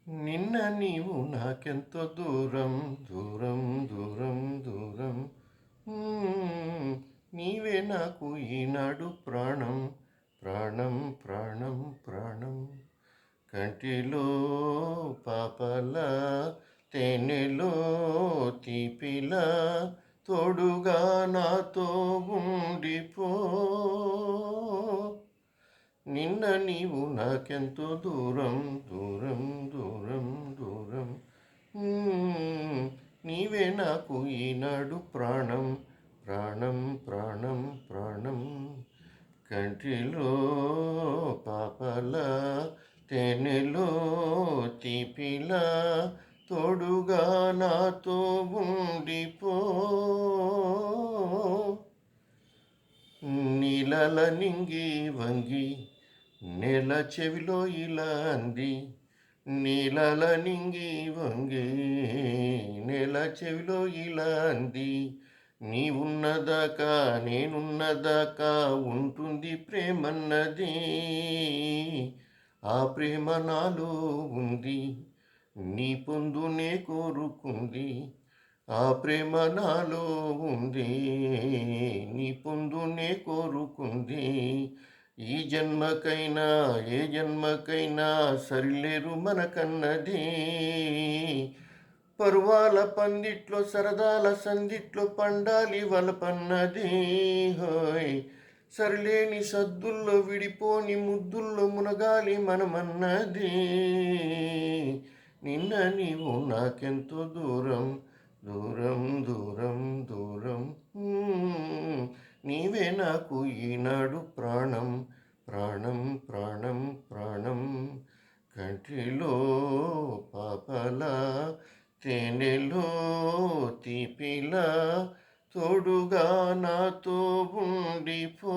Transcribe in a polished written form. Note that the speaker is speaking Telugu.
నిన్న నీవు నాకెంతో దూరం దూరం దూరం దూరం మ్మ్. నీవే నాకు ఈనాడు ప్రాణం ప్రాణం ప్రాణం ప్రాణం కంటిలో పాపలా తేనెలో తీపిలా తోడుగా నాతో ఉండిపో నిన్న నీవు నాకెంతో దూరం దూరం దూరం దూరం మ్మ్. నీవే నాకు ఈనాడు ప్రాణం ప్రాణం ప్రాణం ప్రాణం కంటిలో పాపలా తేనెలో తీపిలా తోడుగా నాతో ఉండిపో నీలల నింగి వంగి నేల చెవిలో ఇలా అంది నీలల నింగి వంగి నేల చెవిలో ఇలా అంది నీ ఉన్నదాకా నేనున్నదాకా ఉంటుంది ప్రేమన్నది ఆ ప్రేమ నాలో ఉంది నీ పొందునే కోరుకుంది ఆ ప్రేమ నాలో ఉంది నీ పొందునే కోరుకుంది ఈ జన్మకైనా ఏ జన్మకైనా సరిలేరు మనకన్నది పరువాల పందిట్లో సరదాల సందిట్లో పండాలి వలపన్నది హోయ్ సరిలేని సద్దుల్లో విడిపోని ముద్దుల్లో మునగాలి మనమన్నది నిన్న నీవు నాకెంతో దూరం దూరం దూరం దూరం నీవే నాకు ఈనాడు ప్రాణం ప్రాణం ప్రాణం ప్రాణం కంటిలో పాపలా తేనెలో తీపిలా తోడుగా నాతో ఉండిపో